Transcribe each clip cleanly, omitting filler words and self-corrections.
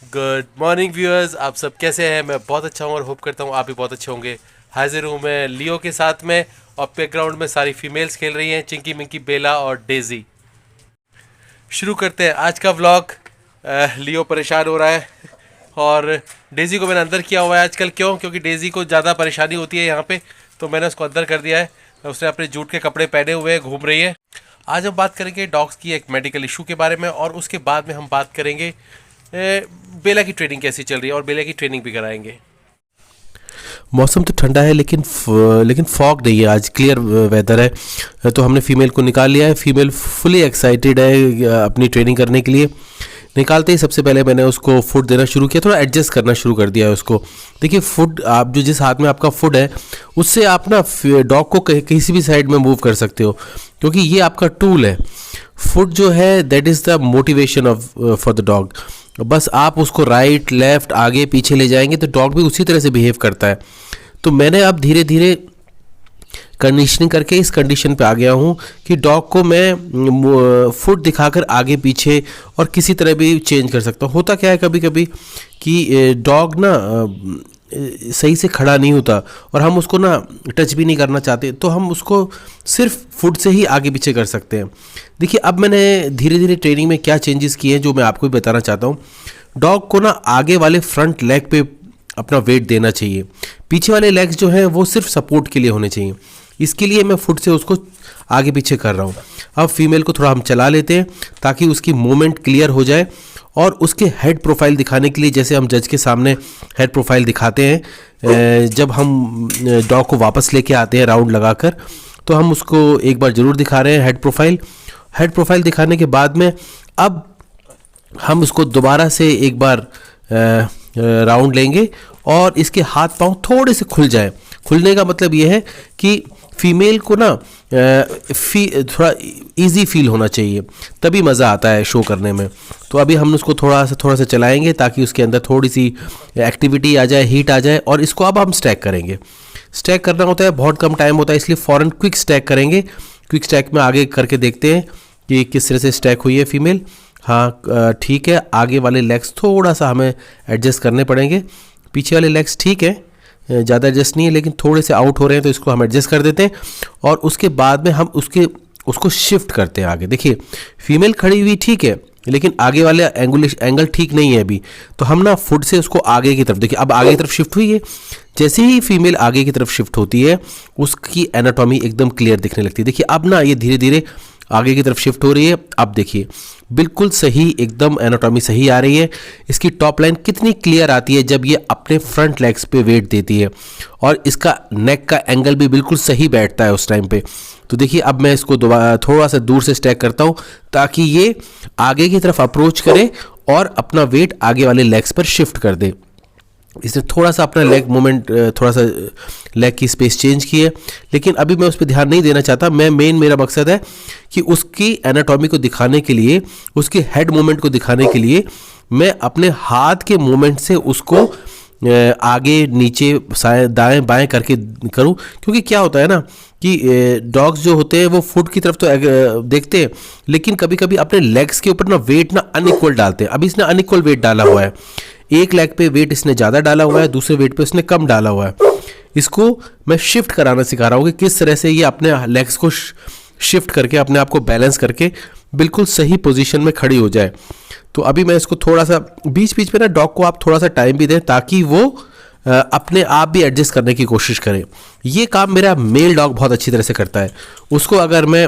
Good morning viewers, आप सब कैसे हैं? मैं बहुत अच्छा हूँ और होप करता हूँ आप भी बहुत अच्छे होंगे। हाजिर हूँ मैं लियो के साथ में और बैकग्राउंड में सारी फीमेल्स खेल रही हैं, चिंकी मिंकी, बेला और डेजी। शुरू करते हैं आज का व्लॉग। लियो परेशान हो रहा है और डेजी को मैंने अंदर किया हुआ है आजकल। क्यों? क्योंकि डेजी को ज़्यादा परेशानी होती है यहाँ पे, तो मैंने उसको अंदर कर दिया है। उसने अपने जूट के कपड़े पहने हुए हैं, घूम रही है। आज हम बात करेंगे डॉग्स की एक मेडिकल इशू के बारे में और उसके बाद में हम बात करेंगे बेला की ट्रेनिंग कैसी चल रही है और बेला की ट्रेनिंग भी कराएंगे। मौसम तो ठंडा है लेकिन फॉग नहीं है, आज क्लियर वेदर है। तो हमने फीमेल को निकाल लिया है। फीमेल फुली एक्साइटेड है अपनी ट्रेनिंग करने के लिए। निकालते ही सबसे पहले मैंने उसको फूड देना शुरू किया, थोड़ा एडजस्ट करना शुरू कर दिया है उसको। देखिए, फूड आप जो जिस हाथ में आपका फूड है उससे आप ना डॉग को किसी भी साइड में मूव कर सकते हो, क्योंकि ये आपका टूल है। फुट जो है that is the motivation of for the dog. बस आप उसको राइट लेफ्ट आगे पीछे ले जाएंगे तो डॉग भी उसी तरह से बिहेव करता है। तो मैंने अब धीरे धीरे कंडीशनिंग करके इस कंडीशन पे आ गया हूँ कि डॉग को मैं फुट दिखाकर आगे पीछे और किसी तरह भी चेंज कर सकता हूँ। होता क्या है कभी कभी कि डॉग ना सही से खड़ा नहीं होता और हम उसको ना टच भी नहीं करना चाहते, तो हम उसको सिर्फ फुट से ही आगे पीछे कर सकते हैं। देखिए, अब मैंने धीरे धीरे ट्रेनिंग में क्या चेंजेस किए हैं जो मैं आपको भी बताना चाहता हूँ। डॉग को ना आगे वाले फ्रंट लेग पे अपना वेट देना चाहिए। पीछे वाले लेग्स जो हैं वो सिर्फ सपोर्ट के लिए होने चाहिए। इसके लिए मैं फुट से उसको आगे पीछे कर रहा हूँ। अब फीमेल को थोड़ा हम चला लेते हैं ताकि उसकी मूवमेंट क्लियर हो जाए और उसके हेड प्रोफाइल दिखाने के लिए, जैसे हम जज के सामने हेड प्रोफाइल दिखाते हैं जब हम डॉग को वापस लेके आते हैं राउंड लगाकर, तो हम उसको एक बार ज़रूर दिखा रहे हैं हेड प्रोफाइल। हेड प्रोफाइल दिखाने के बाद में अब हम उसको दोबारा से एक बार राउंड लेंगे और इसके हाथ पांव थोड़े से खुल जाए। खुलने का मतलब ये है कि फीमेल को ना थोड़ा इजी फील होना चाहिए, तभी मज़ा आता है शो करने में। तो अभी हम उसको थोड़ा सा चलाएंगे ताकि उसके अंदर थोड़ी सी एक्टिविटी आ जाए, हीट आ जाए। और इसको अब हम स्टैक करेंगे। स्टैक करना होता है, बहुत कम टाइम होता है, इसलिए फ़ौरन क्विक स्टैक करेंगे। क्विक स्टैक में आगे करके देखते हैं कि किस तरह से स्टैक हुई है फीमेल। हाँ, ठीक है। आगे वाले लेग्स थोड़ा सा हमें एडजस्ट करने पड़ेंगे। पीछे वाले लेग्स ठीक है, ज़्यादा एडजस्ट नहीं है, लेकिन थोड़े से आउट हो रहे हैं, तो इसको हम एडजस्ट कर देते हैं। और उसके बाद में हम उसको शिफ्ट करते हैं आगे। देखिए, फीमेल खड़ी हुई ठीक है, लेकिन आगे वाले एंगल ठीक नहीं है अभी। तो हम ना फुट से उसको आगे की तरफ, देखिए अब आगे की तरफ शिफ्ट हुई है। जैसे ही फीमेल आगे की तरफ शिफ्ट होती है उसकी एनाटॉमी एकदम क्लियर दिखने लगती है। देखिए, अब ना ये धीरे धीरे आगे की तरफ शिफ्ट हो रही है। अब देखिए, बिल्कुल सही, एकदम एनाटॉमी सही आ रही है। इसकी टॉप लाइन कितनी क्लियर आती है जब ये अपने फ्रंट लेग्स पे वेट देती है, और इसका नेक का एंगल भी बिल्कुल सही बैठता है उस टाइम पे। तो देखिए, अब मैं इसको दोबारा थोड़ा सा दूर से स्टैक करता हूँ ताकि ये आगे की तरफ अप्रोच करे और अपना वेट आगे वाले लेग्स पर शिफ्ट कर दे। इसने थोड़ा सा अपना लेग मूवमेंट, थोड़ा सा लेग की स्पेस चेंज की है, लेकिन अभी मैं उस पर ध्यान नहीं देना चाहता। मेरा मकसद है कि उसकी एनाटॉमी को दिखाने के लिए, उसके हेड मूवमेंट को दिखाने के लिए मैं अपने हाथ के मूवमेंट से उसको आगे नीचे दाएं बाएं करके करूं। क्योंकि क्या होता है ना कि डॉग्स जो होते हैं वो फुट की तरफ तो देखते हैं, लेकिन कभी कभी अपने लेग्स के ऊपर ना वेट ना अनइक्वल डालते हैं। अभी इसने अनइक्वल वेट डाला हुआ है। एक लेग पे वेट इसने ज़्यादा डाला हुआ है, दूसरे वेट पे इसने कम डाला हुआ है। इसको मैं शिफ्ट कराना सिखा रहा हूँ कि किस तरह से ये अपने लेग्स को शिफ्ट करके अपने आप को बैलेंस करके बिल्कुल सही पोजीशन में खड़ी हो जाए। तो अभी मैं इसको थोड़ा सा बीच बीच में ना, डॉग को आप थोड़ा सा टाइम भी दें ताकि वो अपने आप भी एडजस्ट करने की कोशिश करें। ये काम मेरा मेल डॉग बहुत अच्छी तरह से करता है। उसको अगर मैं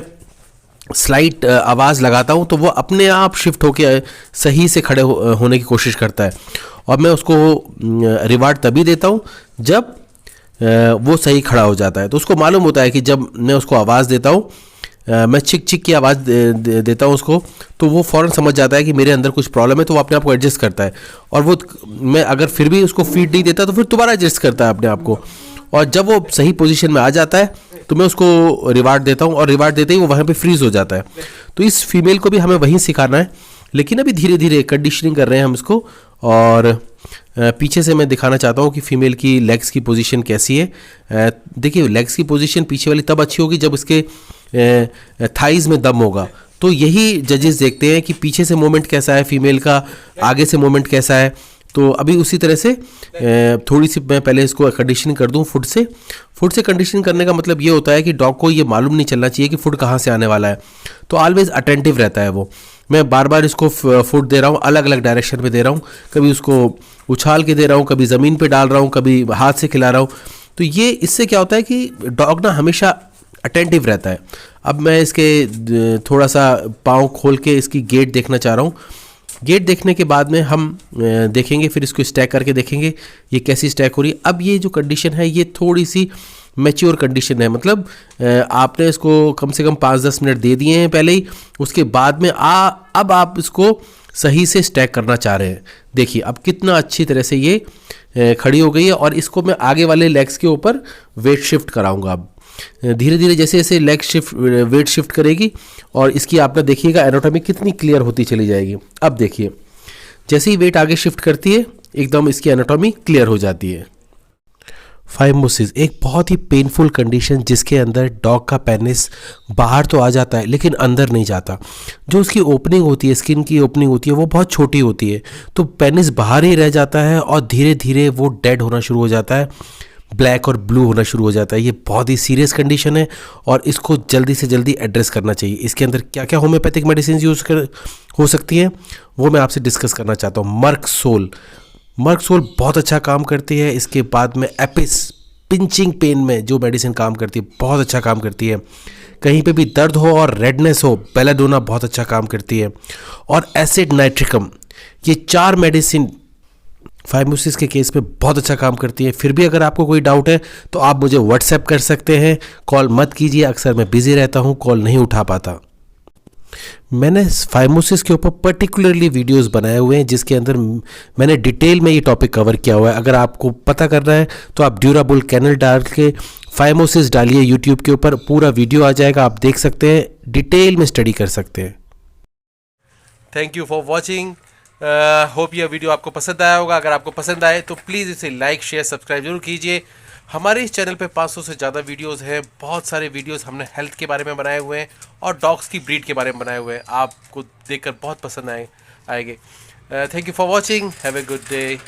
स्लाइट आवाज़ लगाता हूँ तो वो अपने आप शिफ्ट होकर सही से खड़े होने की कोशिश करता है। और मैं उसको रिवार्ड तभी देता हूँ जब वो सही खड़ा हो जाता है। तो उसको मालूम होता है कि जब मैं उसको आवाज़ देता हूँ, मैं चिक चिक की आवाज़ देता हूँ उसको, तो वो फ़ौरन समझ जाता है कि मेरे अंदर कुछ प्रॉब्लम है, तो वो अपने आप को एडजस्ट करता है। और वो, मैं अगर फिर भी उसको फीड नहीं देता तो फिर दोबारा एडजस्ट करता है अपने आप को। और जब वो सही पोजीशन में आ जाता है तो मैं उसको रिवार्ड देता हूँ, और रिवार्ड देते ही वो वहाँ पे फ्रीज़ हो जाता है। तो इस फीमेल को भी हमें वहीं सिखाना है, लेकिन अभी धीरे धीरे कंडीशनिंग कर रहे हैं हम इसको। और पीछे से मैं दिखाना चाहता हूँ कि फ़ीमेल की लेग्स की पोजीशन कैसी है। देखिए, लेग्स की पोजीशन पीछे वाली तब अच्छी होगी जब इसके थाइज़ में दम होगा। तो यही जजेस देखते हैं कि पीछे से मूवमेंट कैसा है फीमेल का, आगे से मूवमेंट कैसा है। तो अभी उसी तरह से थोड़ी सी मैं पहले इसको कंडीशनिंग कर दूं फुट से कंडीशनिंग करने का मतलब ये होता है कि डॉग को ये मालूम नहीं चलना चाहिए कि फुट कहाँ से आने वाला है, तो ऑलवेज अटेंटिव रहता है वो। मैं बार बार इसको फुट दे रहा हूँ, अलग अलग डायरेक्शन में दे रहा हूँ, कभी उसको उछाल के दे रहा हूँ, कभी ज़मीन पे डाल रहा हूँ, कभी हाथ से खिला रहा हूँ। तो ये इससे क्या होता है कि डॉग ना हमेशा अटेंटिव रहता है। अब मैं इसके थोड़ा सा पाँव खोल के इसकी गेट देखना चाह रहा हूँ। गेट देखने के बाद में हम देखेंगे, फिर इसको स्टैक करके देखेंगे ये कैसी स्टैक हो रही है। अब ये जो कंडीशन है ये थोड़ी सी मैच्योर कंडीशन है, मतलब आपने इसको कम से कम 5-10 मिनट दे दिए हैं पहले ही, उसके बाद में अब आप इसको सही से स्टैक करना चाह रहे हैं। देखिए अब कितना अच्छी तरह से ये खड़ी हो गई है, और इसको मैं आगे वाले लेग्स के ऊपर वेट शिफ्ट कराऊंगा। अब धीरे धीरे जैसे जैसे लेग शिफ्ट वेट शिफ्ट करेगी और इसकी आपने देखिएगा एनाटॉमी कितनी क्लियर होती चली जाएगी। अब देखिए जैसे ही वेट आगे शिफ्ट करती है एकदम इसकी एनाटॉमी क्लियर हो जाती है। फाइमोसिस एक बहुत ही पेनफुल कंडीशन जिसके अंदर डॉग का पेनिस बाहर तो आ जाता है लेकिन अंदर नहीं जाता। जो उसकी ओपनिंग होती है, स्किन की ओपनिंग होती है, वो बहुत छोटी होती है, तो पेनिस बाहर ही रह जाता है और धीरे धीरे वो डेड होना शुरू हो जाता है, ब्लैक और ब्लू होना शुरू हो जाता है। ये बहुत ही सीरियस कंडीशन है और इसको जल्दी से जल्दी एड्रेस करना चाहिए। इसके अंदर क्या क्या होम्योपैथिक मेडिसिन हो सकती हैं वो मैं आपसे डिस्कस करना चाहता हूँ। मर्कसोल बहुत अच्छा काम करती है। इसके बाद में एपिस पिंचिंग पेन में जो मेडिसिन काम करती है बहुत अच्छा काम करती है। कहीं पे भी दर्द हो और रेडनेस हो, बेलाडोना बहुत अच्छा काम करती है। और एसिड नाइट्रिकम, ये 4 मेडिसिन फाइमोसिस के केस में बहुत अच्छा काम करती है। फिर भी अगर आपको कोई डाउट है तो आप मुझे व्हाट्सएप कर सकते हैं, कॉल मत कीजिए, अक्सर मैं बिजी रहता हूँ, कॉल नहीं उठा पाता। मैंने फाइमोसिस के ऊपर पर्टिकुलरली वीडियोस बनाए हुए हैं जिसके अंदर मैंने डिटेल में ये टॉपिक कवर किया हुआ है। अगर आपको पता करना है तो आप ड्यूराबुल कैनल डाल के फाइमोसिस डालिए यूट्यूब के ऊपर, पूरा वीडियो आ जाएगा, आप देख सकते हैं, डिटेल में स्टडी कर सकते हैं। Thank you for watching. Hope यह वीडियो आपको पसंद आया होगा। अगर आपको पसंद आए तो प्लीज़ इसे लाइक शेयर सब्सक्राइब जरूर कीजिए। हमारे इस चैनल पे 500 से ज़्यादा वीडियोस हैं। बहुत सारे वीडियोस हमने हेल्थ के बारे में बनाए हुए हैं और डॉग्स की ब्रीड के बारे में बनाए हुए हैं। आपको देखकर बहुत पसंद आएंगे। Thank you for watching. Have a good day.